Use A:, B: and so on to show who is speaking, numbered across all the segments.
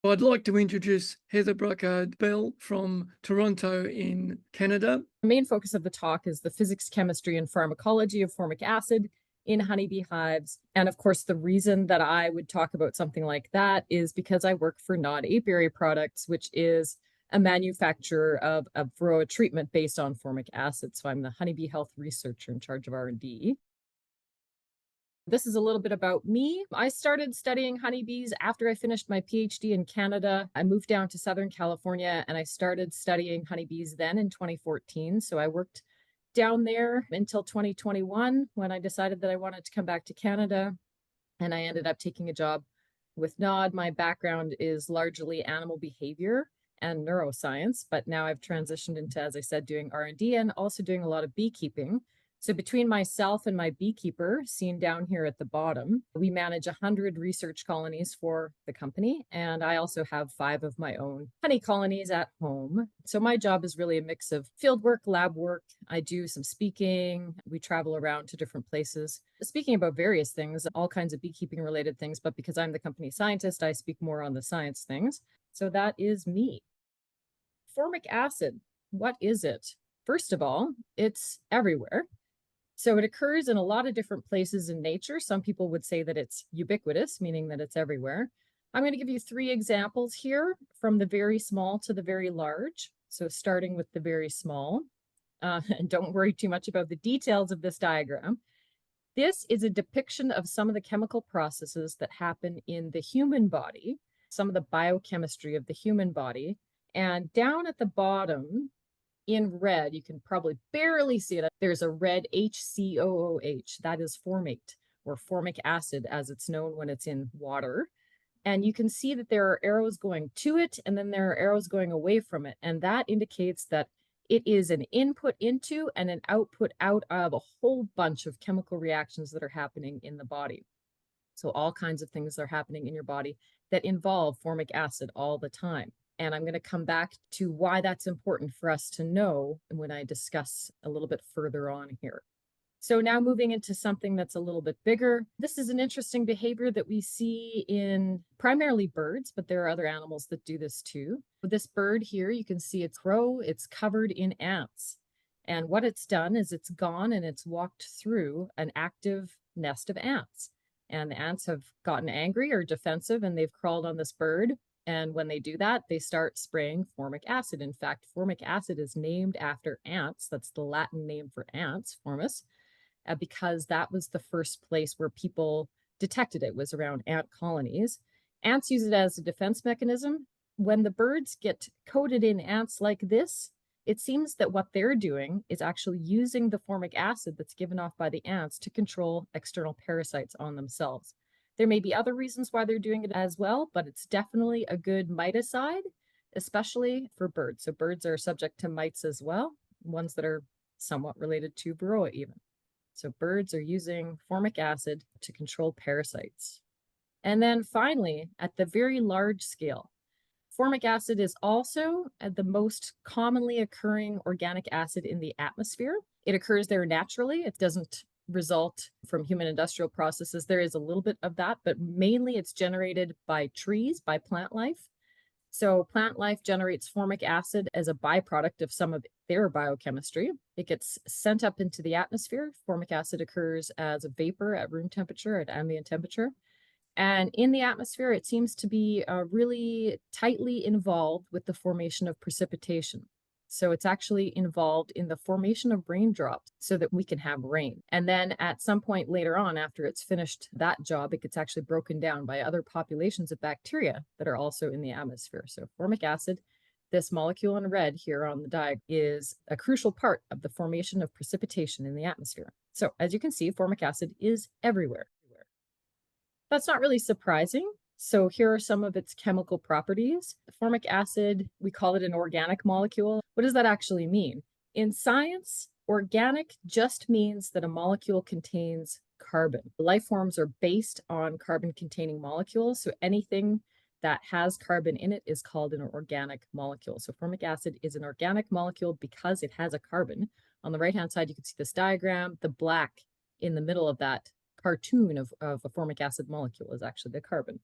A: I'd like to introduce Heather Broccard-Bell from Toronto in Canada.
B: The main focus of the talk is the physics, chemistry, and pharmacology of formic acid in honeybee hives. And of course, the reason that I would talk about something like that is because I work for NOD Apiary Products, which is a manufacturer of a varroa treatment based on formic acid. So I'm the honeybee health researcher in charge of R&D. This is a little bit about me. I started studying honeybees after I finished my PhD in Canada. I moved down to Southern California and I started studying honeybees then in 2014. So I worked down there until 2021 when I decided that I wanted to come back to Canada. And I ended up taking a job with NOD. My background is largely animal behavior and neuroscience, but now I've transitioned into, as I said, doing R&D and also doing a lot of beekeeping. So between myself and my beekeeper, seen down here at the bottom, we manage 100 research colonies for the company. And I also have 5 of my own honey colonies at home. So my job is really a mix of field work, lab work. I do some speaking. We travel around to different places, speaking about various things, all kinds of beekeeping related things. But because I'm the company scientist, I speak more on the science things. So that is me. Formic acid, what is it? First of all, it's everywhere. So it occurs in a lot of different places in nature. Some people would say that it's ubiquitous, meaning that it's everywhere. I'm going to give you 3 examples here from the very small to the very large. So starting with the very small, and don't worry too much about the details of this diagram. This is a depiction of some of the chemical processes that happen in the human body, some of the biochemistry of the human body. And down at the bottom, in red, you can probably barely see it. There's a red HCOOH, that is formate or formic acid as it's known when it's in water. And you can see that there are arrows going to it and then there are arrows going away from it. And that indicates that it is an input into and an output out of a whole bunch of chemical reactions that are happening in the body. So all kinds of things are happening in your body that involve formic acid all the time. And I'm going to come back to why that's important for us to know when I discuss a little bit further on here. So now moving into something that's a little bit bigger. This is an interesting behavior that we see in primarily birds, but there are other animals that do this too. This bird here, you can see it's crow, it's covered in ants. And what it's done is it's gone and it's walked through an active nest of ants. And the ants have gotten angry or defensive and they've crawled on this bird. And when they do that, they start spraying formic acid. In fact, formic acid is named after ants. That's the Latin name for ants, formis, because that was the first place where people detected it, was around ant colonies. Ants use it as a defense mechanism. When the birds get coated in ants like this, it seems that what they're doing is actually using the formic acid that's given off by the ants to control external parasites on themselves. There may be other reasons why they're doing it as well, but it's definitely a good miticide, especially for birds. So birds are subject to mites as well, ones that are somewhat related to varroa even. So birds are using formic acid to control parasites. And then finally, at the very large scale, formic acid is also the most commonly occurring organic acid in the atmosphere. It occurs there naturally. It doesn't result from human industrial processes. There is a little bit of that, but mainly it's generated by trees, by plant life. So plant life generates formic acid as a byproduct of some of their biochemistry. It gets sent up into the atmosphere. Formic acid occurs as a vapor at room temperature, at ambient temperature. And in the atmosphere, it seems to be really tightly involved with the formation of precipitation. So it's actually involved in the formation of raindrops so that we can have rain. And then at some point later on, after it's finished that job, it gets actually broken down by other populations of bacteria that are also in the atmosphere. So formic acid, this molecule in red here on the diagram, is a crucial part of the formation of precipitation in the atmosphere. So as you can see, formic acid is everywhere. That's not really surprising. So here are some of its chemical properties. Formic acid, we call it an organic molecule. What does that actually mean? In science, organic just means that a molecule contains carbon. Life forms are based on carbon-containing molecules, so anything that has carbon in it is called an organic molecule. So formic acid is an organic molecule because it has a carbon. On the right-hand side, you can see this diagram. The black in the middle of that cartoon of a formic acid molecule is actually the carbon.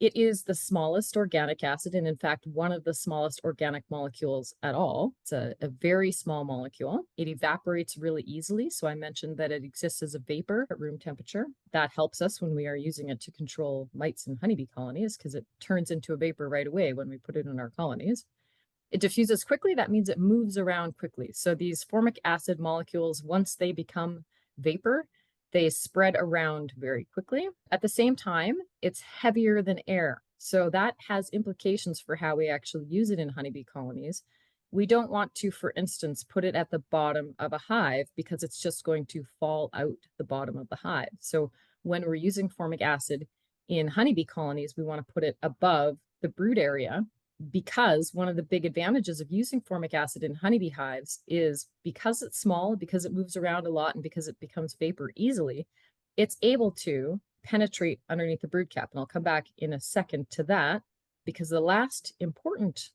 B: It is the smallest organic acid, and in fact, one of the smallest organic molecules at all. It's a very small molecule. It evaporates really easily. So I mentioned that it exists as a vapor at room temperature. That helps us when we are using it to control mites and honeybee colonies, because it turns into a vapor right away when we put it in our colonies. It diffuses quickly. That means it moves around quickly. So these formic acid molecules, once they become vapor, they spread around very quickly. At the same time, it's heavier than air. So that has implications for how we actually use it in honeybee colonies. We don't want to, for instance, put it at the bottom of a hive because it's just going to fall out the bottom of the hive. So when we're using formic acid in honeybee colonies, we want to put it above the brood area, because one of the big advantages of using formic acid in honeybee hives is because it's small, because it moves around a lot, and because it becomes vapor easily, it's able to penetrate underneath the brood cap. And I'll come back in a second to that, because the last important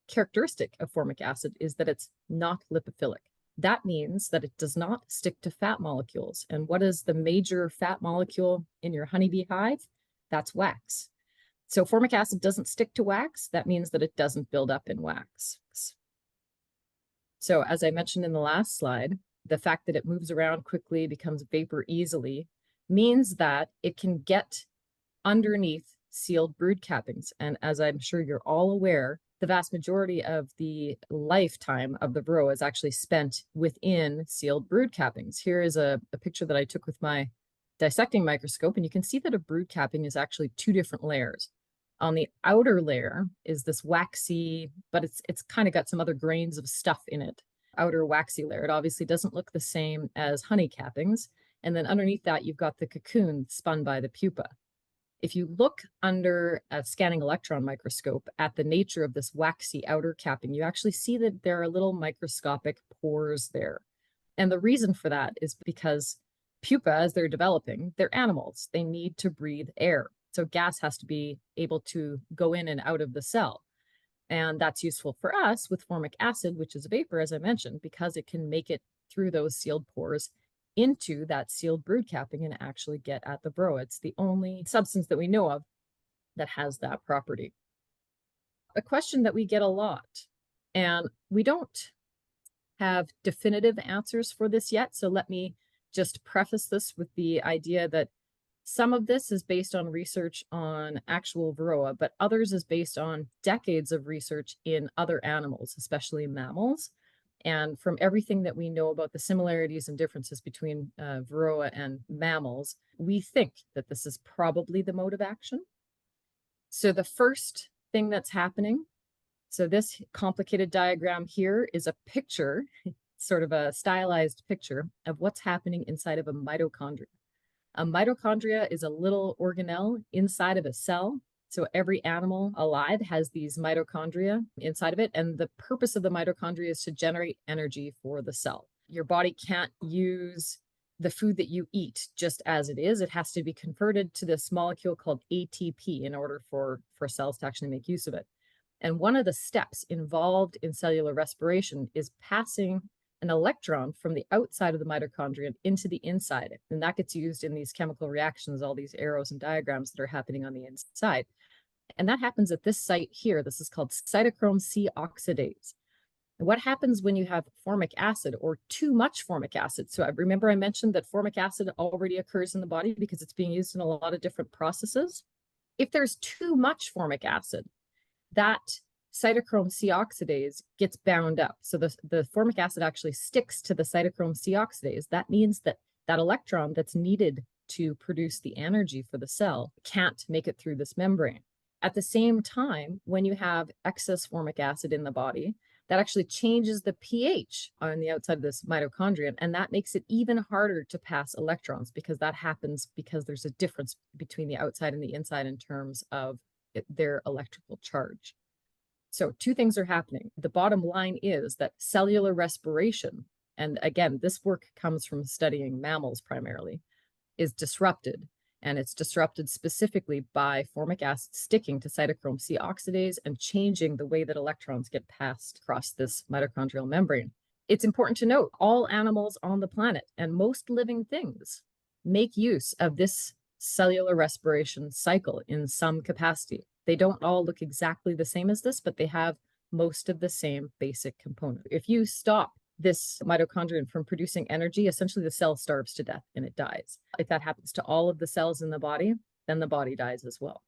B: characteristic of formic acid is that it's not lipophilic. That means that it does not stick to fat molecules. And what is the major fat molecule in your honeybee hive? That's wax. So formic acid doesn't stick to wax. That means that it doesn't build up in wax. So as I mentioned in the last slide, the fact that it moves around quickly, becomes vapor easily, means that it can get underneath sealed brood cappings. And as I'm sure you're all aware, the vast majority of the lifetime of the varroa is actually spent within sealed brood cappings. Here is a picture that I took with my dissecting microscope, and you can see that a brood capping is actually two different layers. On the outer layer is this waxy, but it's kind of got some other grains of stuff in it. Outer waxy layer. It obviously doesn't look the same as honey cappings. And then underneath that, you've got the cocoon spun by the pupa. If you look under a scanning electron microscope at the nature of this waxy outer capping, you actually see that there are little microscopic pores there. And the reason for that is because pupa, as they're developing, they're animals. They need to breathe air. So gas has to be able to go in and out of the cell. And that's useful for us with formic acid, which is a vapor, as I mentioned, because it can make it through those sealed pores into that sealed brood capping and actually get at the varroa. It's the only substance that we know of that has that property. A question that we get a lot, and we don't have definitive answers for this yet, so let me just preface this with the idea that some of this is based on research on actual varroa, but others is based on decades of research in other animals, especially mammals. And from everything that we know about the similarities and differences between varroa and mammals, we think that this is probably the mode of action. So the first thing that's happening, so this complicated diagram here is a picture, sort of a stylized picture of what's happening inside of a mitochondria. A mitochondria is a little organelle inside of a cell. So every animal alive has these mitochondria inside of it. And the purpose of the mitochondria is to generate energy for the cell. Your body can't use the food that you eat just as it is. It has to be converted to this molecule called ATP in order for cells to actually make use of it. And one of the steps involved in cellular respiration is passing an electron from the outside of the mitochondria into the inside. And that gets used in these chemical reactions, all these arrows and diagrams that are happening on the inside. And that happens at this site here. This is called cytochrome C oxidase. And what happens when you have formic acid or too much formic acid? So remember I mentioned that formic acid already occurs in the body because it's being used in a lot of different processes. If there's too much formic acid, that cytochrome C oxidase gets bound up. So the formic acid actually sticks to the cytochrome C oxidase. That means that that electron that's needed to produce the energy for the cell can't make it through this membrane. At the same time, when you have excess formic acid in the body, that actually changes the pH on the outside of this mitochondria, and that makes it even harder to pass electrons, because that happens because there's a difference between the outside and the inside in terms of their electrical charge. So two things are happening. The bottom line is that cellular respiration, and again, this work comes from studying mammals primarily, is disrupted. And it's disrupted specifically by formic acid sticking to cytochrome C oxidase and changing the way that electrons get passed across this mitochondrial membrane. It's important to note all animals on the planet and most living things make use of this cellular respiration cycle in some capacity. They don't all look exactly the same as this, but they have most of the same basic component. If you stop this mitochondrion from producing energy, essentially the cell starves to death and it dies. If that happens to all of the cells in the body, then the body dies as well.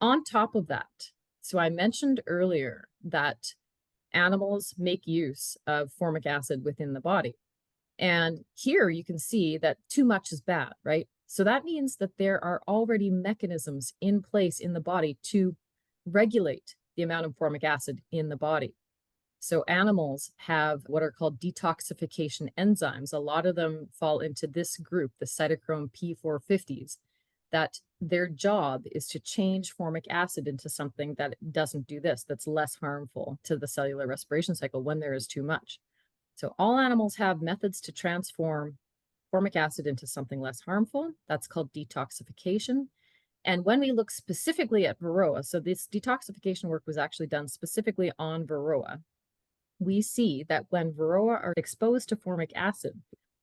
B: On top of that, so I mentioned earlier that animals make use of formic acid within the body. And here you can see that too much is bad, right? So that means that there are already mechanisms in place in the body to regulate the amount of formic acid in the body. So animals have what are called detoxification enzymes. A lot of them fall into this group, the cytochrome P450s, that their job is to change formic acid into something that doesn't do this, that's less harmful to the cellular respiration cycle when there is too much. So all animals have methods to transform formic acid into something less harmful. That's called detoxification. And when we look specifically at varroa, so this detoxification work was actually done specifically on varroa, we see that when varroa are exposed to formic acid,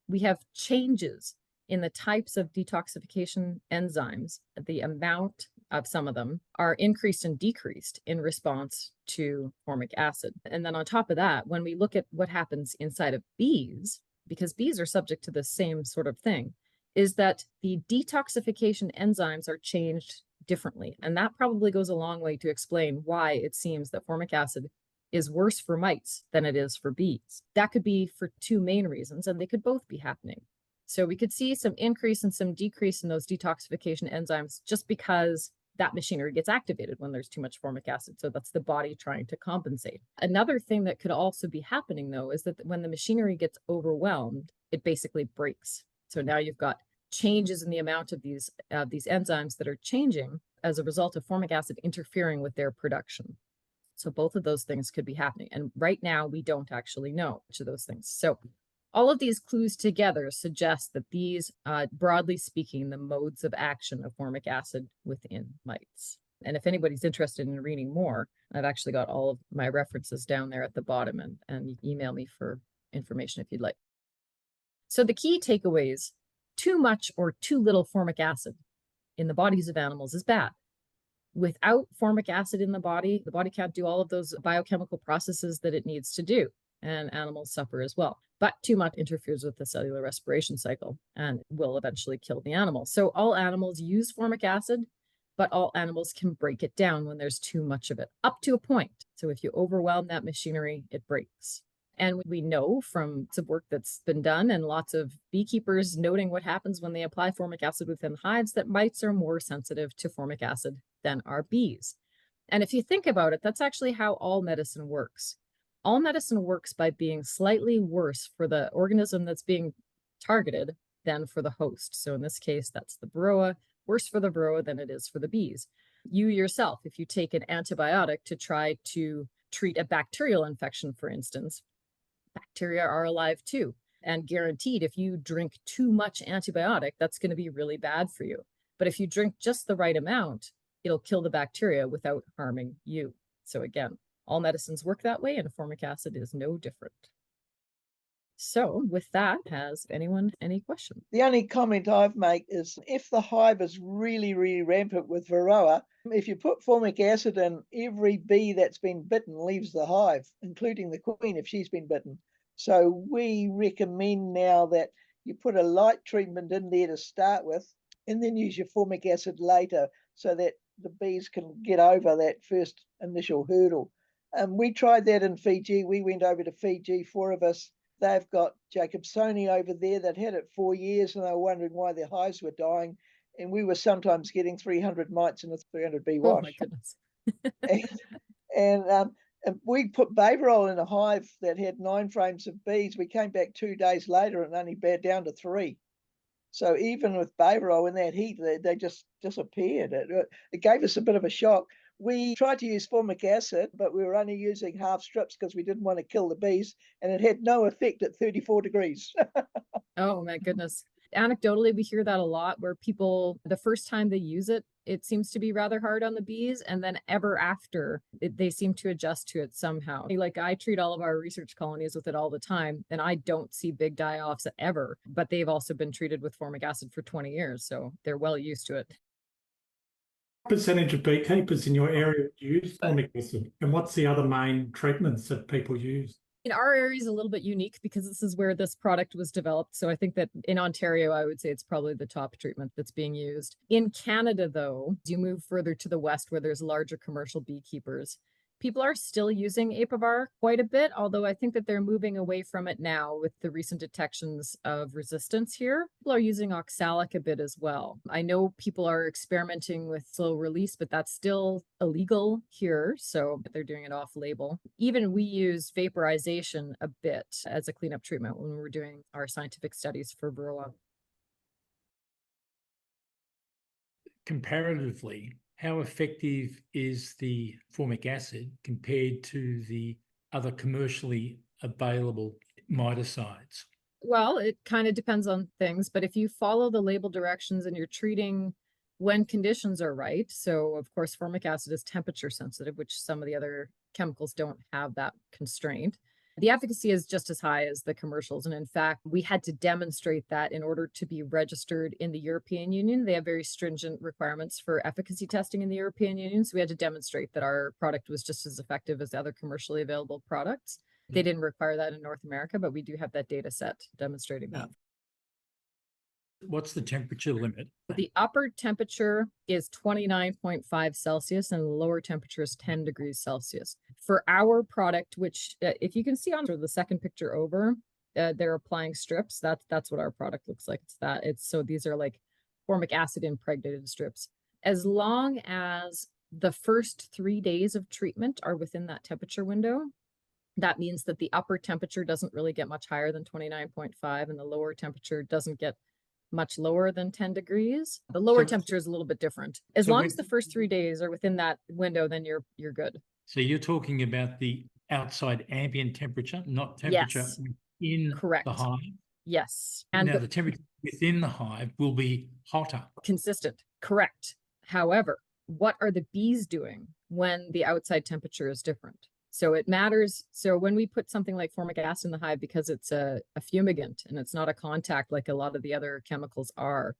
B: we have changes in the types of detoxification enzymes. The amount of some of them are increased and decreased in response to formic acid. And then on top of that, when we look at what happens inside of bees, because bees are subject to the same sort of thing, is that the detoxification enzymes are changed differently. And that probably goes a long way to explain why it seems that formic acid is worse for mites than it is for bees. That could be for two main reasons, and they could both be happening. So we could see some increase and some decrease in those detoxification enzymes just because that machinery gets activated when there's too much formic acid. So that's the body trying to compensate. Another thing that could also be happening, though, is that when the machinery gets overwhelmed, it basically breaks. So now you've got changes in the amount of these enzymes that are changing as a result of formic acid interfering with their production. So both of those things could be happening. And right now, we don't actually know which of those things. So all of these clues together suggest that these, broadly speaking, the modes of action of formic acid within mites. And if anybody's interested in reading more, I've actually got all of my references down there at the bottom, and you can email me for information if you'd like. So the key takeaways: too much or too little formic acid in the bodies of animals is bad. Without formic acid in the body can't do all of those biochemical processes that it needs to do, and animals suffer as well. But too much interferes with the cellular respiration cycle and will eventually kill the animal. So all animals use formic acid, but all animals can break it down when there's too much of it, up to a point. So if you overwhelm that machinery, it breaks. And we know from some work that's been done and lots of beekeepers noting what happens when they apply formic acid within hives, that mites are more sensitive to formic acid than are bees. And if you think about it, that's actually how all medicine works. All medicine works by being slightly worse for the organism that's being targeted than for the host. So in this case, that's the varroa, worse for the varroa than it is for the bees. You yourself, if you take an antibiotic to try to treat a bacterial infection, for instance, bacteria are alive too. And guaranteed, if you drink too much antibiotic, that's going to be really bad for you. But if you drink just the right amount, it'll kill the bacteria without harming you. So again, all medicines work that way, and formic acid is no different. So with that, has anyone any questions?
C: The only comment I've made is if the hive is really, really rampant with varroa, if you put formic acid in, every bee that's been bitten leaves the hive, including the queen if she's been bitten. So we recommend now that you put a light treatment in there to start with, and then use your formic acid later so that the bees can get over that first initial hurdle. We tried that in Fiji. We went over to Fiji, 4 of us. They've got Jacobsoni over there that had it 4 years, and they were wondering why their hives were dying. And we were sometimes getting 300 mites in a 300 bee wash.
B: Oh my goodness.
C: and we put Baverol in a hive that had 9 frames of bees. We came back 2 days later and only bared down to 3. So even with Baverol in that heat, they just disappeared. It gave us a bit of a shock. We tried to use formic acid, but we were only using half strips because we didn't want to kill the bees, and it had no effect at 34 degrees.
B: Oh my goodness. Anecdotally, we hear that a lot where people, the first time they use it, it seems to be rather hard on the bees. And then ever after, they seem to adjust to it somehow. Like I treat all of our research colonies with it all the time, and I don't see big die-offs ever, but they've also been treated with formic acid for 20 years. So they're well used to it.
D: What percentage of beekeepers in your area use formic acid? And what's the other main treatments that people use?
B: In our area is a little bit unique because this is where this product was developed. So I think that in Ontario, I would say it's probably the top treatment that's being used. In Canada, though, you move further to the west where there's larger commercial beekeepers. People are still using Apivar quite a bit, although I think that they're moving away from it now with the recent detections of resistance here. People are using oxalic a bit as well. I know people are experimenting with slow release, but that's still illegal here, so they're doing it off label. Even we use vaporization a bit as a cleanup treatment when we're doing our scientific studies for varroa.
D: Comparatively, how effective is the formic acid compared to the other commercially available miticides?
B: Well, it kind of depends on things, but if you follow the label directions and you're treating when conditions are right, so of course formic acid is temperature sensitive, which some of the other chemicals don't have that constraint. The efficacy is just as high as the commercials. And in fact, we had to demonstrate that in order to be registered in the European Union. They have very stringent requirements for efficacy testing in the European Union. So we had to demonstrate that our product was just as effective as the other commercially available products. They didn't require that in North America, but we do have that data set demonstrating that.
D: What's the temperature limit?
B: The upper temperature is 29.5 Celsius and the lower temperature is 10 degrees Celsius. For our product, which if you can see on the second picture over, they're applying strips. That's what our product looks like. So these are like formic acid impregnated strips. As long as the first 3 days of treatment are within that temperature window, that means that the upper temperature doesn't really get much higher than 29.5 and the lower temperature doesn't get much lower than 10 degrees. The lower temperature is a little bit different. As long as the first 3 days are within that window, then you're good.
D: So you're talking about the outside ambient temperature, not temperature within the hive?
B: Yes.
D: And now the temperature within the hive will be hotter.
B: Consistent. Correct. However, what are the bees doing when the outside temperature is different? So it matters. So when we put something like formic acid in the hive, because it's a fumigant and it's not a contact like a lot of the other chemicals are,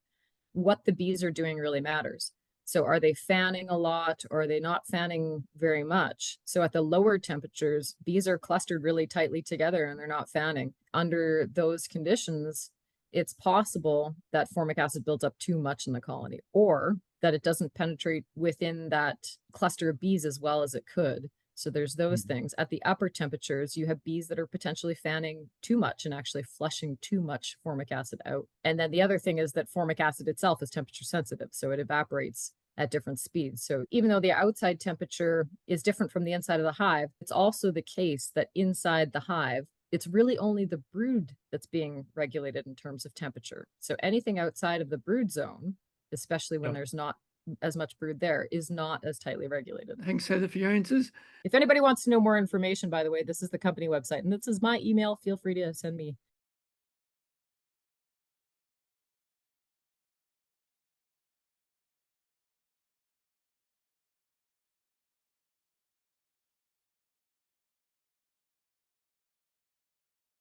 B: what the bees are doing really matters. So are they fanning a lot or are they not fanning very much? So at the lower temperatures, bees are clustered really tightly together and they're not fanning. Under those conditions, it's possible that formic acid builds up too much in the colony or that it doesn't penetrate within that cluster of bees as well as it could. So there's those things. At the upper temperatures, you have bees that are potentially fanning too much and actually flushing too much formic acid out. And then the other thing is that formic acid itself is temperature sensitive, so it evaporates at different speeds. So even though the outside temperature is different from the inside of the hive, it's also the case that inside the hive, it's really only the brood that's being regulated in terms of temperature. So anything outside of the brood zone, especially when there's not as much brood there, is not as tightly regulated.
A: Thanks, Heather, for your answers.
B: If anybody wants to know more information, by the way, this is the company website and this is my email. Feel free to send me